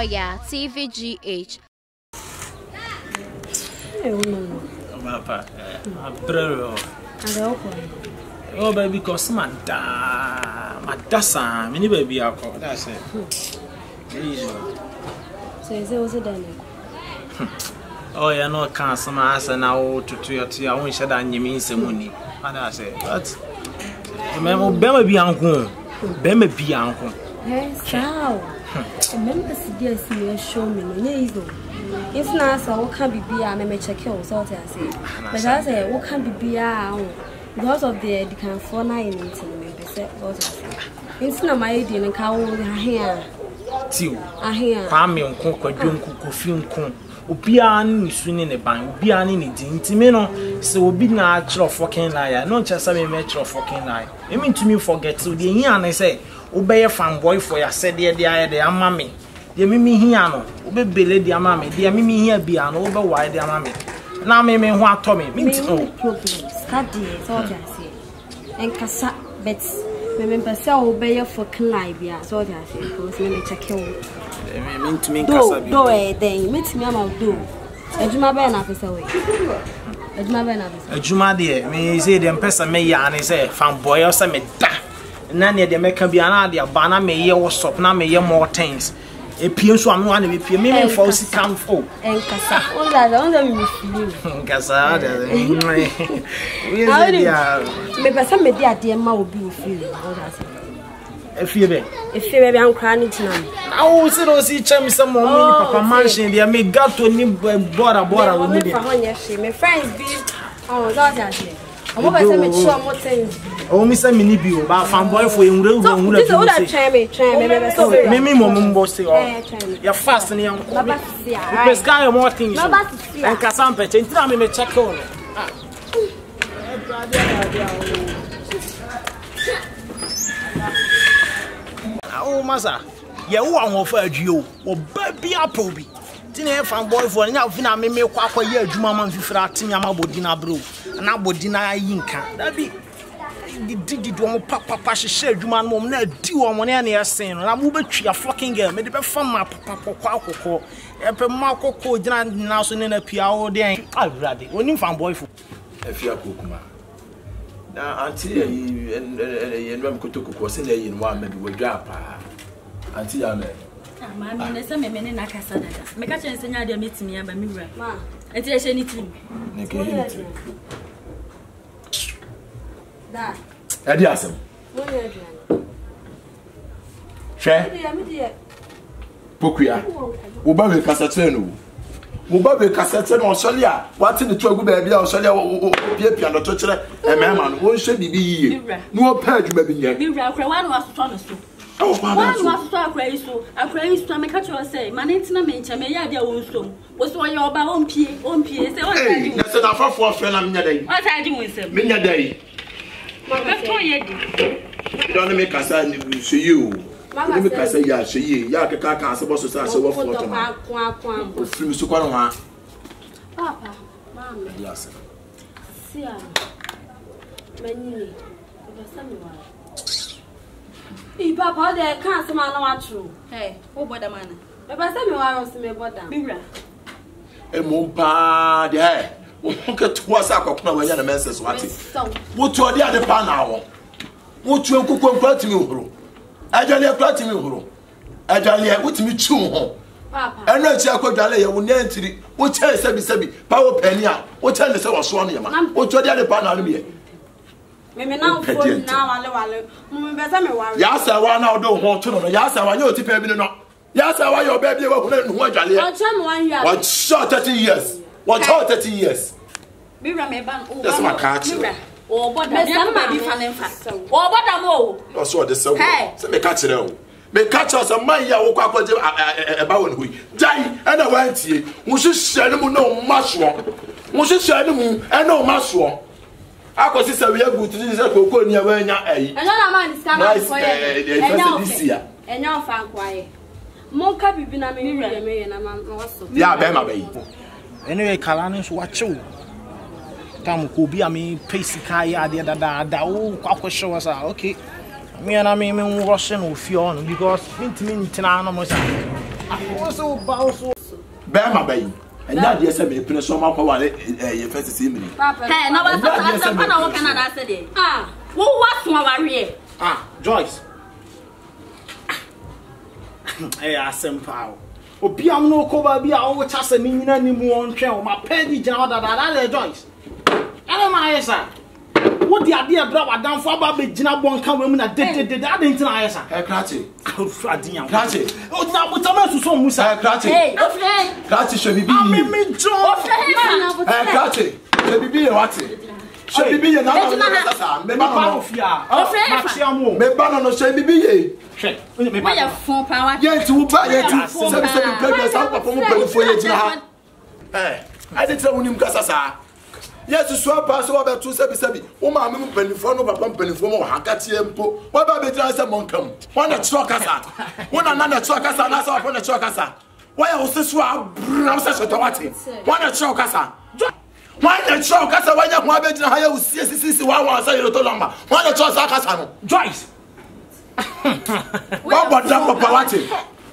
Oyaa, TVgh. Papa, oh, baby, because Madassa, many baby alcohol. That's it. So, is it also done? Oh, you're not cancer, master now to your own shadow, and you mean some money. And I say, but remember, Bema be uncle. Bema be uncle. Yes, how? Remember, see, show me. If not, so what can be beer? I may check your sort. I say, but I say, what can be beer? Because of the can for 9 minutes, maybe say, what I say. It's not my idea, and cow here. Too. I hear. Family on Conquer Junko, film con. Obian is swinging a bank, Bian in it, Intimino, so be natural fucking liar, not just a metro fucking lie. I mean to me, forget to the yan, I say, obey a fanboy for your said, dear, dear, mammy. Dear Mimi Hiano, obey Billy, dear mammy, dear Mimi here be an over wide, dear mammy. Now, me what Tommy, me too. Study, so I say. And Cassa bets, remember, so obey your fucking lie, so I say, because me check you. Mean to me, do it, then meet me about do. A Juma Ben officer away. A Juma Ben officer. A Juma dear, me say the Empress may yarn is a fanboy or some da. None of the American Biana, Banner may hear what's up, now may hear more things. A piece one to be me false come for. And Cassa, all that only with you. Cassa, maybe some media dear ma will be with you. If you be I'm crying tonight. Oh, so see, chum, some more Papa mansion, they may got to nib border with me. My friends be oh, that's it. I'm going to show more things. Oh, Mr. Minibio, but fanboy for you. Mimi, Mom, bossy, you're fast and young. The sky more things. And Cassampet, and tell me, check on. Oh, Massa, you won't offer you or baby apple. Tina fanboy for now, Vina may make a year, Jumaman Fifratin, Amabodina Bro, and Abodina Yinka. That be did one papa share Juman Mom, do on one any saying, and I'm moving to a fucking girl, made a farm papa quaco, a Marco code now so in a piao day. I'll rather when you fanboy for a fear cookma. Now, until you could cook was in there in one, maybe we'll drop until I met. Mamma, there's some men in a casa. Make a chance and you're meeting me about me. Until I say anything. That. Adiasem. Share. Pokuya. Ubabe Casateno. Ubabe Casateno, Australia. What's in the trouble, baby? Australia, and the toucher, a man, won't should be no page, baby. You was honest. Oh, one was so crazy. I crazy to make a say, my name's not mention, may I dear also. Was one your own P. Say, that's enough for a friend. I'm your what I do with him. Minya day. You don't make us see you. Let me say, yeah, she, Yaka can't suppose to say, so what for from Sukarama. Papa, Mamma, yes. See, many. Papa, there can't some man true. Hey, oh, what a man. If I send me was to me, but a mumpa, there. Get to what's up when you're a message. What to the other pan hour? What you cook and me, bro? I don't have me, bro. I don't have with me too. Papa, and not Jacob Daly, I will enter it. What tell Sabi, Power Penny, what tell us I was one year. What to the other pan on me? Maybe now, yes, I want now don't want to know. Yes, I want you to pay me no. Yes, I want your baby. What short 30 years? What short 30 years? That's my catch. Oh, but baby fan and fast. Oh, but I'm old. No, so the so. So me catch it out. Me catch us a man ya walk about we. Die and I went here. We should share them no mushroom. We should share them and no mushroom. I could see we are good to this cocoa near where you are. And all man is coming for this year. And your fan quiet. More copy been a million and I'm also. Yeah, Bema baby. Anyway, Kalanis, watch you. Tam could be a me pacey kaya, da oh, show us okay. Me and I mean, Russian or Fion because mint animals. Also bounce. Bema bay. And that yes, I may put so much while you first see me. Hey, no, I'm not working on that today. Ah, what's my worry? Ah, Joyce. Hey, I sent power. Obi am no cover be a wo chase me nyina ni mu on twen o ma pedi gina da Joyce. Ele ma yesa. What the idea bra wadan fo aba be gina bon kan we mu na de adin na yesa. Eh Krachi. Adiyan. Krachi. O na butama suso musa. Krachi. Hey, okay. Krachi should be me jo. Eh Krachi. Should be what? Should be na na me ba no fia. Maxiamo. Me ba no should be ye. Me ya fon power. Yet to buy it. Seven pregnant some papa mo pay for ye gina ha. Eh, I did tell him kasasa. Yes, so pass over 277. O ma me pay for no papa pay for mo hakati empo. Wa ba be try say monkam. One a truck kasa. One another truck kasa na so upon the truck kasa. Why o se so abram se so tawati. One a truck kasa. Why the truck kasa why ya ho abegina ha ya usisi wa say you to lamba. Why the truck kasa no. Joyce. What about that papa wati?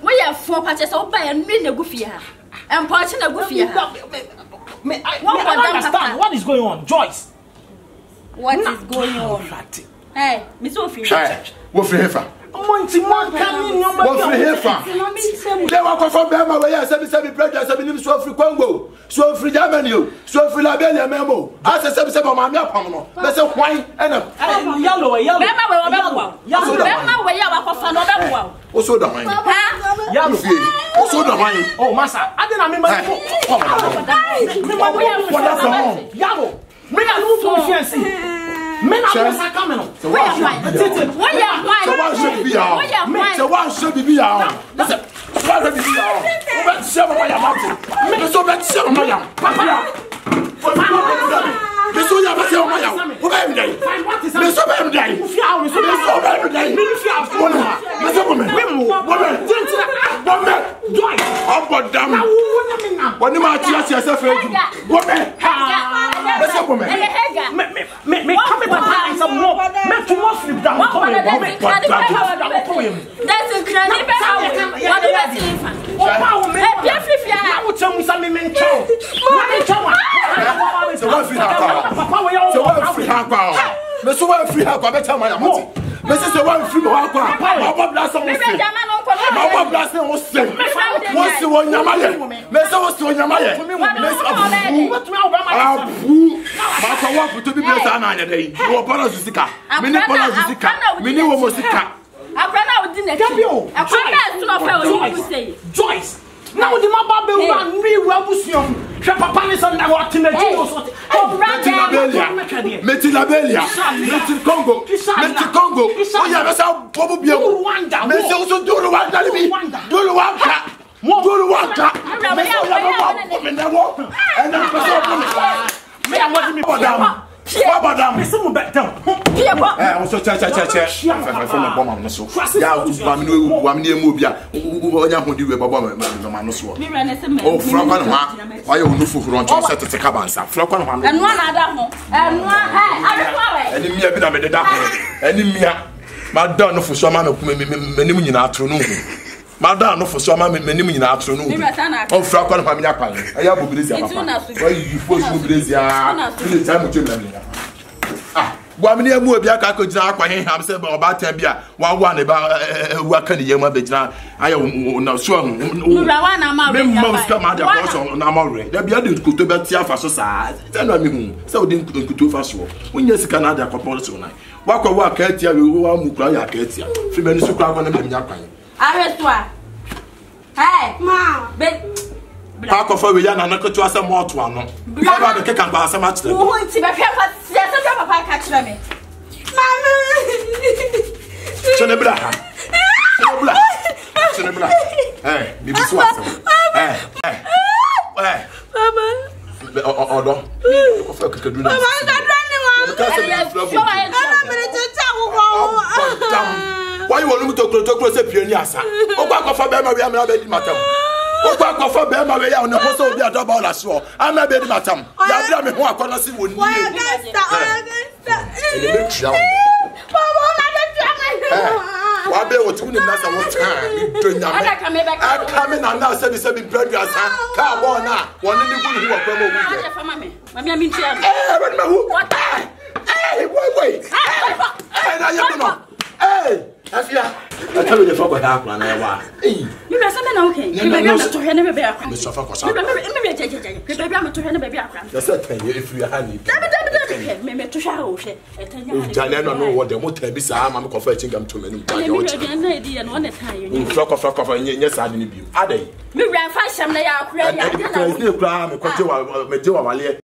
We have 4 patches of buy and me na gufia. And party na gufia. I understand what is going on, Joyce. What is going on? Hey, Miss Sophie. What for hefa? Monty man coming your what for hefa? They walk for Bema where 77 pregnant 7 so free Congo. So free Germany, so free Liberia memo. As a 77 man ya pamno. Be say wine and yellow. Bema we obemwa. Bema we ya wakofa no obemwa. O so da wine. Yellow. O so da wine. Oh massa, I didn't mean my yellow. Me na no confiance. Men are not coming. So what should be out? So what should be out? Listen, what should be out? Let's see what I am out. Make so let's see what I am. Papa. This is what I am. Who am I? This is what I am. This is what I am. This is Joyce. Now the mama be one real wabusion. Papa is on the water in the Metilabelia, Meti Congo, Meti Congo. Oh yeah, that's how probably Rwanda. Meti also do Rwanda. Do Rwanda. Do Rwanda. And then me I want me for Madam, some back down. Also, cha. From a bomb on the so. Yeah, one near Mubia, who do a bomb on the so. Oh, Frank, why you look for Roncho set at the cabins? Flock on one and one other. And one, and me a bit of the dark. And me, Madame for some man of many afternoon. Madame for some many afternoon. Oh, Frank on Pamina. I have a blizzard. Why you force Blizzard? Time to Wamini mu bia ka ko gina akwa he ham se ba ba tan bia wa ne ba wa kan ye ma be gina ayo na so hu nura wa na ma we me ska ma da ko so na ma re da bia de kuto be tia fa so sa na mi hu se odi kuto fa so wonya sika na da ko po so na wa kwa wa ka tia we wa mu kra ya ka tia fi be ni so kra ko na me nya kwan arestwa hey ma be Park of we yana na ketu asa mo to ano. Ba ba ke kan ba asa ma kire. Wo nti be hwe fa se papa ka kire me. Mama. Chenebla ha. Chenebla. Eh, bibi so asa. Mama. Odo. Ko fa kekedu na. Mama da dra ni mo. Ana me te cha wo. Why you want me to say piani asa? O gba ko fa be ma we am na be di matam. Okwa for be ma we ya na hoso obi adoba ola so ama be di matam ya bra me ho akona si woni ele be tia mama na be tia me Wa be wo tuni na sa wo tan. Do nya me. I come in and now say be bread you asa. Ka bo na. Won ni gu ni wo kwa mo wu. Aje fa mame. Mame ami ntia. But me who? What? Hey, wait. Hey, na you know. Hey, Afia. I tell you the fuck what happened na wa. Hey. You be say na okay. You be am to hwe na be akwa. Me so fa kwasa. Me jejeje. You be am to hwe na be akwa. That's a thing if you honey. Me to hwe o hwe. Etanya. Jane no know what the motor be sa ma me kofa chingam to me no. Me na di no na tan you. Fuck nye sa de ni bi. Adai. Me wura fa hyam na ya akwa ya. Me kra me kwaje wa me je wa wale.